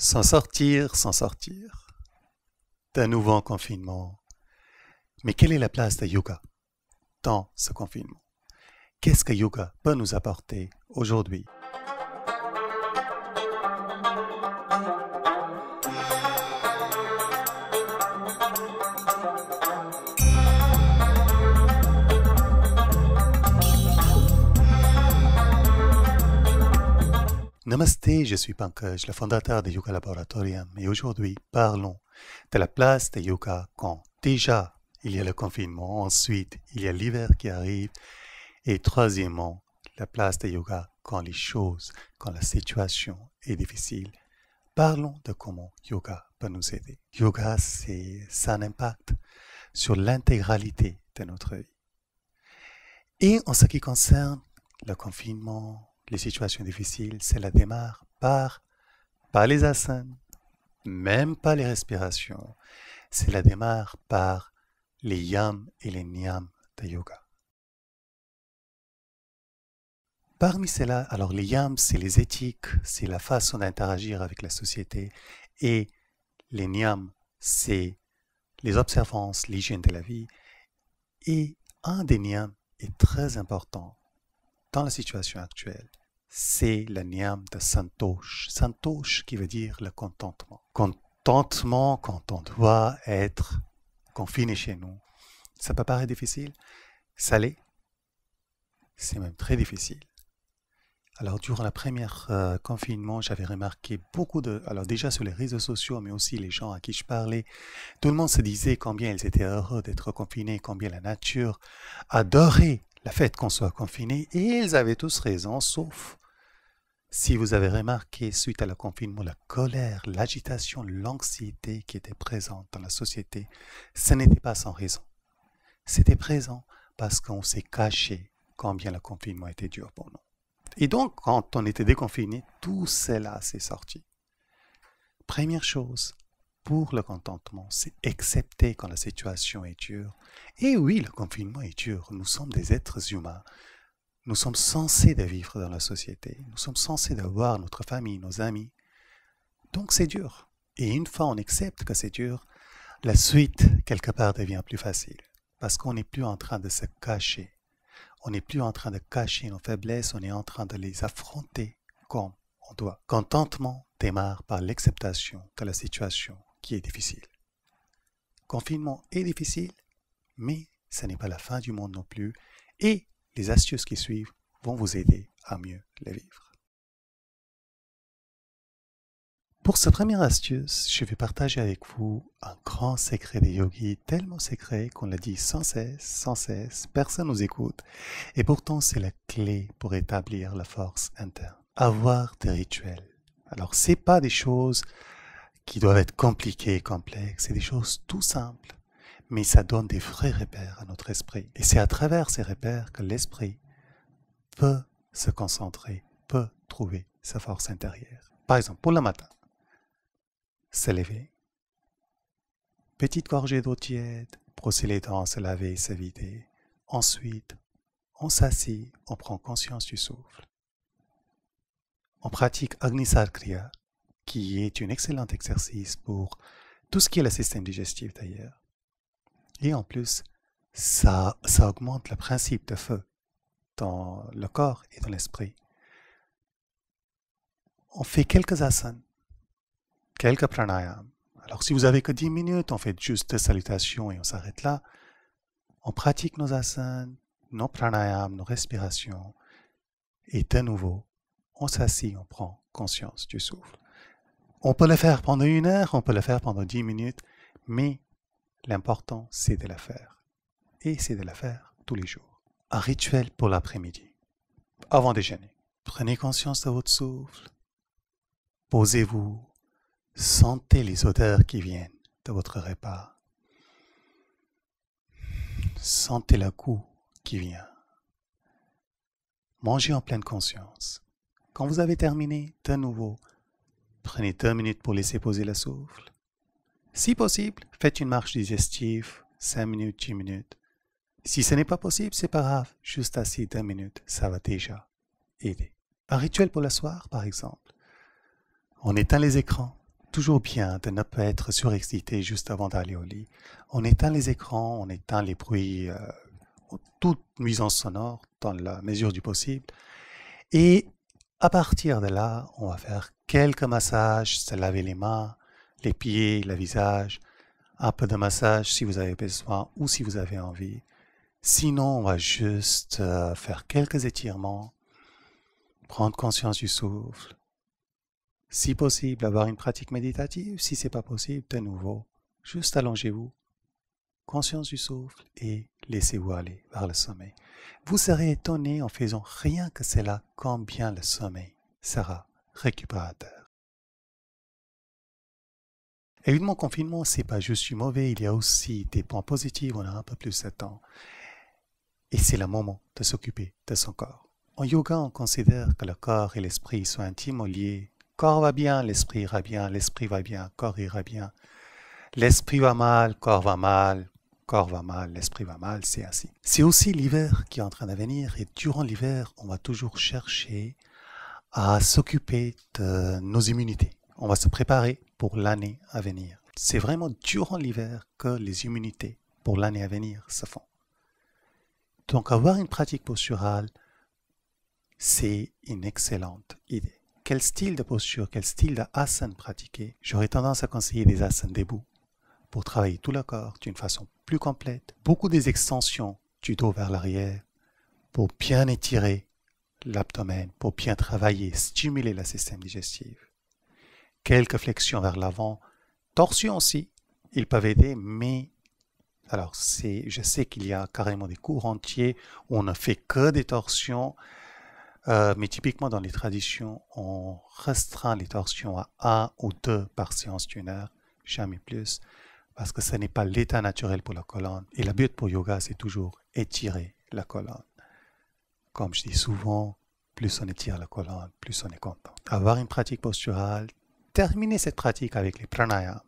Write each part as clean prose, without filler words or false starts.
S'en sortir, s'en sortir. D'un nouveau confinement. Mais quelle est la place de yoga dans ce confinement? Qu'est-ce que yoga peut nous apporter aujourd'hui? Namasté, je suis Pankaj, le fondateur de Yoga Laboratorium, et aujourd'hui parlons de la place de yoga quand déjà il y a le confinement, ensuite il y a l'hiver qui arrive, et troisièmement, la place de yoga quand la situation est difficile. Parlons de comment yoga peut nous aider. Yoga, ça a un impact sur l'intégralité de notre vie. Et en ce qui concerne le confinement, les situations difficiles, cela démarre pas les asanas, même pas les respirations. Cela démarre par les yams et les niyams de yoga. Parmi cela, alors les yams, c'est les éthiques, c'est la façon d'interagir avec la société, et les niyams, c'est les observances, l'hygiène de la vie. Et un des niyams est très important dans la situation actuelle. C'est le niyam de Santosh. Santosh qui veut dire le contentement. Contentement quand on doit être confiné chez nous. Ça peut paraître difficile. Ça l'est. C'est même très difficile. Alors, durant le premier confinement, j'avais remarqué alors déjà sur les réseaux sociaux, mais aussi les gens à qui je parlais, tout le monde se disait combien ils étaient heureux d'être confinés, combien la nature adorait le fait qu'on soit confiné, et ils avaient tous raison, sauf si vous avez remarqué, suite à le confinement, la colère, l'agitation, l'anxiété qui était présente dans la société, ce n'était pas sans raison. C'était présent parce qu'on s'est caché combien le confinement était dur pour nous. Et donc, quand on était déconfiné, tout cela s'est sorti. Première chose, pour le contentement, c'est accepter quand la situation est dure. Et oui, le confinement est dur. Nous sommes des êtres humains. Nous sommes censés de vivre dans la société. Nous sommes censés d'avoir notre famille, nos amis. Donc c'est dur. Et une fois on accepte que c'est dur, la suite, quelque part, devient plus facile. Parce qu'on n'est plus en train de se cacher. On n'est plus en train de cacher nos faiblesses, on est en train de les affronter comme on doit. Contentement démarre par l'acceptation de la situation qui est difficile. Confinement est difficile, mais ce n'est pas la fin du monde non plus, et les astuces qui suivent vont vous aider à mieux le vivre. Pour cette première astuce, je vais partager avec vous un grand secret des yogis, tellement secret qu'on le dit sans cesse, personne ne nous écoute, et pourtant c'est la clé pour établir la force interne. Avoir des rituels. Alors, ce n'est pas des choses qui doivent être compliquées et complexes, c'est des choses tout simples, mais ça donne des vrais repères à notre esprit. Et c'est à travers ces repères que l'esprit peut se concentrer, peut trouver sa force intérieure. Par exemple, pour le matin, se lever, petite gorgée d'eau tiède, brosser les dents, se laver, se vider. Ensuite, on s'assied, on prend conscience du souffle. On pratique Agnisar Kriya, qui est un excellent exercice pour tout ce qui est le système digestif d'ailleurs. Et en plus, ça augmente le principe de feu dans le corps et dans l'esprit. On fait quelques asanas, quelques pranayams. Alors si vous avez que 10 minutes, on fait juste des salutations et on s'arrête là. On pratique nos asanas, nos pranayams, nos respirations. Et de nouveau, on s'assit, on prend conscience du souffle. On peut le faire pendant 1 heure, on peut le faire pendant 10 minutes, mais l'important, c'est de la faire. Et c'est de la faire tous les jours. Un rituel pour l'après-midi. Avant déjeuner, prenez conscience de votre souffle. Posez-vous. Sentez les odeurs qui viennent de votre repas. Sentez le goût qui vient. Mangez en pleine conscience. Quand vous avez terminé, de nouveau, prenez 2 minutes pour laisser poser le souffle. Si possible, faites une marche digestive, 5 minutes, 10 minutes. Si ce n'est pas possible, c'est pas grave, juste assis 2 minutes, ça va déjà aider. Un rituel pour le soir, par exemple. On éteint les écrans, toujours bien de ne pas être surexcité juste avant d'aller au lit. On éteint les écrans, on éteint les bruits, toute nuisance sonore dans la mesure du possible. Et à partir de là, on va faire quelques massages, se laver les mains, les pieds, le visage, un peu de massage si vous avez besoin ou si vous avez envie. Sinon, on va juste faire quelques étirements, prendre conscience du souffle. Si possible, avoir une pratique méditative. Si c'est pas possible, de nouveau, juste allongez-vous, conscience du souffle et laissez-vous aller vers le sommeil. Vous serez étonné en faisant rien que cela combien le sommeil sera récupérateur. Évidemment, le confinement, c'est pas juste du mauvais, il y a aussi des points positifs, on a un peu plus de temps. Et c'est le moment de s'occuper de son corps. En yoga, on considère que le corps et l'esprit sont intimement liés. Corps va bien, l'esprit ira bien, l'esprit va bien, corps ira bien. L'esprit va mal, corps va mal, corps va mal, l'esprit va mal, c'est ainsi. C'est aussi l'hiver qui est en train de venir et durant l'hiver, on va toujours chercher à s'occuper de nos immunités. On va se préparer pour l'année à venir. C'est vraiment durant l'hiver que les immunités pour l'année à venir se font. Donc avoir une pratique posturale, c'est une excellente idée. Quel style de posture, quel style d'asana pratiquer? J'aurais tendance à conseiller des asanas debout pour travailler tout le corps d'une façon plus complète. Beaucoup des extensions du dos vers l'arrière pour bien étirer l'abdomen, pour bien travailler, stimuler le système digestif. Quelques flexions vers l'avant, torsion aussi, ils peuvent aider, mais alors je sais qu'il y a carrément des cours entiers où on ne fait que des torsions, mais typiquement dans les traditions, on restreint les torsions à 1 ou 2 par séance d'une heure, jamais plus, parce que ce n'est pas l'état naturel pour la colonne. Et le but pour yoga, c'est toujours étirer la colonne. Comme je dis souvent, plus on étire la colonne, plus on est content. Avoir une pratique posturale, terminer cette pratique avec les pranayama,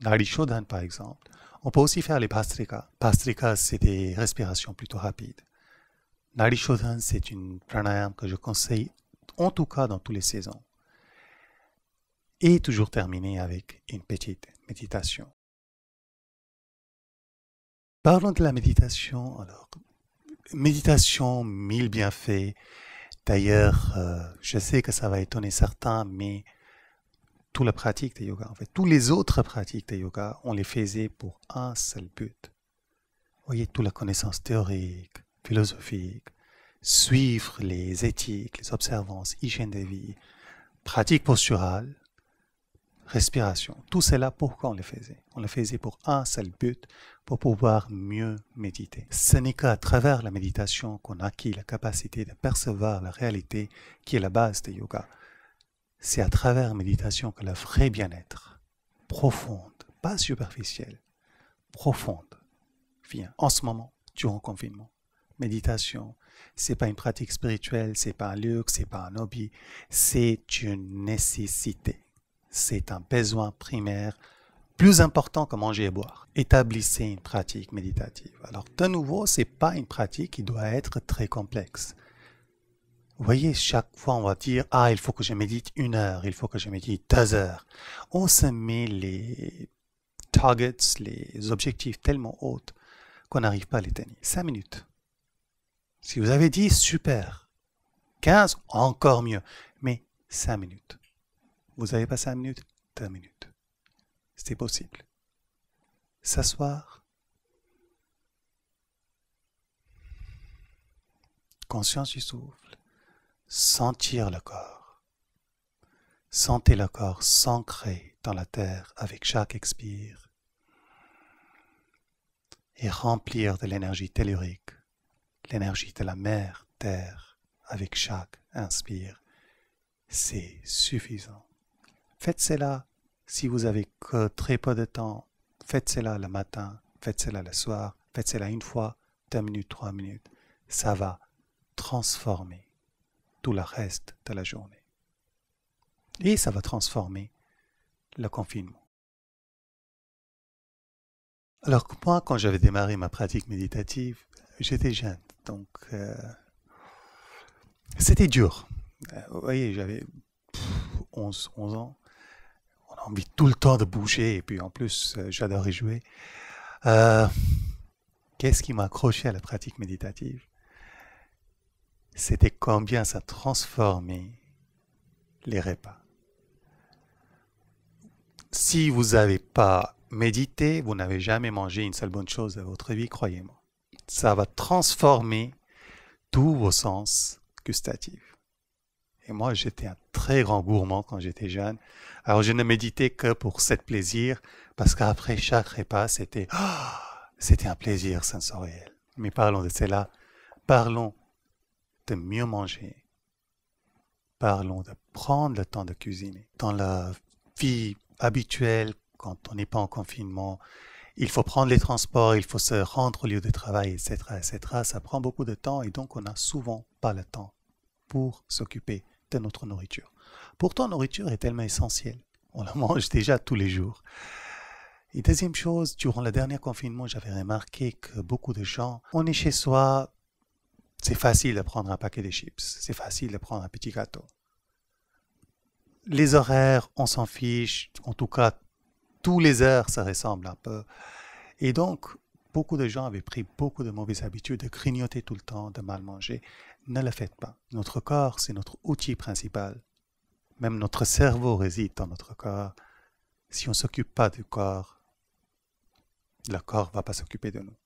Nadi Shodhana par exemple. On peut aussi faire les Bhastrika. Bhastrika, c'est des respirations plutôt rapides. Nadi Shodhana, c'est une pranayama que je conseille, en tout cas dans toutes les saisons. Et toujours terminer avec une petite méditation. Parlons de la méditation. Alors, méditation, 1000 bienfaits. D'ailleurs, je sais que ça va étonner certains, mais toute la pratique de yoga, en fait, toutes les autres pratiques de yoga, on les faisait pour un seul but. Vous voyez, toute la connaissance théorique, philosophique, suivre les éthiques, les observances, hygiène de vie, pratique posturale, respiration. Tout cela, pourquoi on le faisait? On le faisait pour un seul but, pour pouvoir mieux méditer. Ce n'est qu'à travers la méditation qu'on acquit la capacité de percevoir la réalité qui est la base du yoga. C'est à travers la méditation que le vrai bien-être, profonde, pas superficielle, profonde, vient. En ce moment, durant le confinement, méditation, c'est pas une pratique spirituelle, c'est pas un luxe, c'est pas un hobby, c'est une nécessité. C'est un besoin primaire plus important que manger et boire. Établissez une pratique méditative. Alors, de nouveau, c'est pas une pratique qui doit être très complexe. Vous voyez, chaque fois, on va dire, il faut que je médite 1 heure, il faut que je médite 2 heures. On se met les targets, les objectifs tellement hauts qu'on n'arrive pas à les tenir. 5 minutes. Si vous avez 10, super. 15, encore mieux. Mais 5 minutes. Vous n'avez pas 5 minutes, 2 minutes. C'est possible. S'asseoir. Conscience du souffle. Sentir le corps. Sentez le corps s'ancrer dans la terre avec chaque expire. Et remplir de l'énergie tellurique, l'énergie de la mère terre avec chaque inspire. C'est suffisant. Faites cela si vous avez que très peu de temps. Faites cela le matin, faites cela le soir, faites cela 1 fois, 2 minutes, 3 minutes. Ça va transformer tout le reste de la journée. Et ça va transformer le confinement. Alors moi, quand j'avais démarré ma pratique méditative, j'étais jeune, donc c'était dur. Vous voyez, j'avais 11 ans. envie tout le temps de bouger et puis en plus, j'adorais jouer. Euh, Qu'est-ce qui m'a accroché à la pratique méditative? C'était combien ça transformait les repas. Si vous n'avez pas médité, vous n'avez jamais mangé une seule bonne chose de votre vie, croyez-moi. Ça va transformer tous vos sens gustatifs. Et moi, j'étais un très grand gourmand quand j'étais jeune. Alors, je ne méditais que pour cet plaisir, parce qu'après chaque repas, c'était un plaisir sensoriel. Mais parlons de cela. Parlons de mieux manger. Parlons de prendre le temps de cuisiner. Dans la vie habituelle, quand on n'est pas en confinement, il faut prendre les transports, il faut se rendre au lieu de travail, etc., etc. Ça prend beaucoup de temps et donc on n'a souvent pas le temps pour s'occuper de notre nourriture. Pourtant, la nourriture est tellement essentielle. On la mange déjà tous les jours. Et deuxième chose, durant le dernier confinement, j'avais remarqué que beaucoup de gens, on est chez soi, c'est facile de prendre un paquet de chips, c'est facile de prendre un petit gâteau. Les horaires, on s'en fiche, en tout cas, tous les heures, ça ressemble un peu. Et donc, beaucoup de gens avaient pris beaucoup de mauvaises habitudes, de grignoter tout le temps, de mal manger. Ne le faites pas. Notre corps, c'est notre outil principal. Même notre cerveau réside dans notre corps. Si on ne s'occupe pas du corps, le corps ne va pas s'occuper de nous.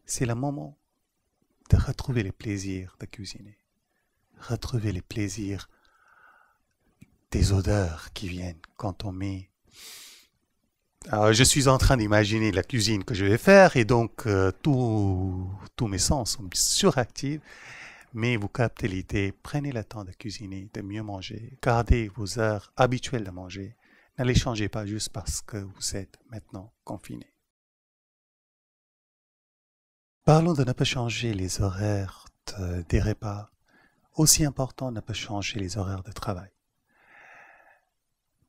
C'est le moment de retrouver les plaisirs de cuisiner. Retrouver les plaisirs des odeurs qui viennent quand on met... Alors, je suis en train d'imaginer la cuisine que je vais faire et donc tous mes sens sont suractifs. Mais vous captez l'idée, prenez le temps de cuisiner, de mieux manger, gardez vos heures habituelles de manger. Ne les changez pas juste parce que vous êtes maintenant confiné. Parlons de ne pas changer les horaires des repas. Aussi important, ne pas changer les horaires de travail.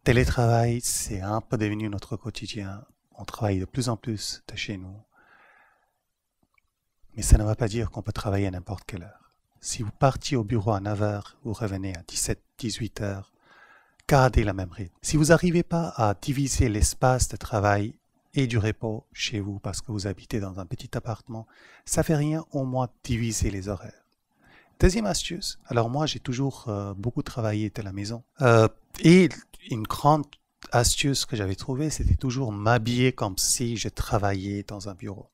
Télétravail, c'est un peu devenu notre quotidien. On travaille de plus en plus de chez nous. Mais ça ne va pas dire qu'on peut travailler à n'importe quelle heure. Si vous partiez au bureau à 9h, vous revenez à 17, 18h, gardez le même rythme. Si vous n'arrivez pas à diviser l'espace de travail et du repos chez vous parce que vous habitez dans un petit appartement, ça fait rien, au moins diviser les horaires. Deuxième astuce, alors moi j'ai toujours beaucoup travaillé de la maison. Et une grande astuce que j'avais trouvée, c'était toujours m'habiller comme si je travaillais dans un bureau.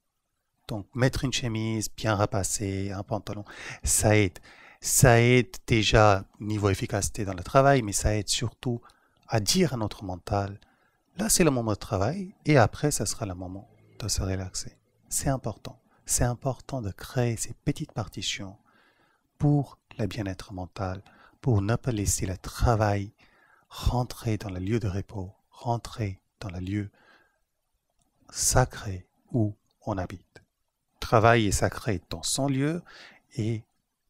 Donc mettre une chemise bien repassée, un pantalon, ça aide. Ça aide déjà niveau efficacité dans le travail, mais ça aide surtout à dire à notre mental, là c'est le moment de travail et après ça sera le moment de se relaxer. C'est important. C'est important de créer ces petites partitions pour le bien-être mental, pour ne pas laisser le travail rentrer dans le lieu de repos, rentrer dans le lieu sacré où on habite. Travail est sacré dans son lieu et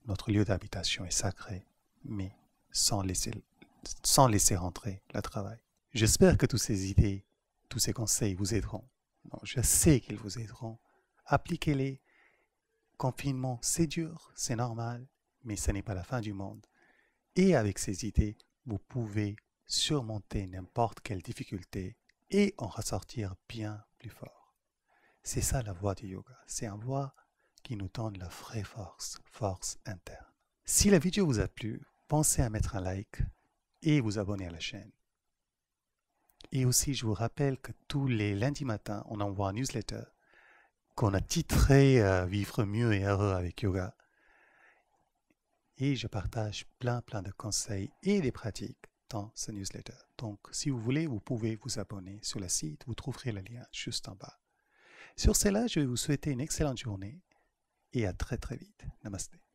notre lieu d'habitation est sacré, mais sans laisser rentrer le travail. J'espère que toutes ces idées, tous ces conseils vous aideront. Non, je sais qu'ils vous aideront. Appliquez-les. Confinement, c'est dur, c'est normal, mais ce n'est pas la fin du monde. Et avec ces idées, vous pouvez surmonter n'importe quelle difficulté et en ressortir bien plus fort. C'est ça la voie du yoga. C'est une voie qui nous donne la vraie force interne. Si la vidéo vous a plu, pensez à mettre un like et vous abonner à la chaîne. Et aussi, je vous rappelle que tous les lundis matins, on envoie un newsletter qu'on a titré Vivre mieux et heureux avec yoga. Et je partage plein de conseils et des pratiques dans ce newsletter. Donc, si vous voulez, vous pouvez vous abonner sur le site. Vous trouverez le lien juste en bas. Sur cela, je vais vous souhaiter une excellente journée et à très vite. Namasté.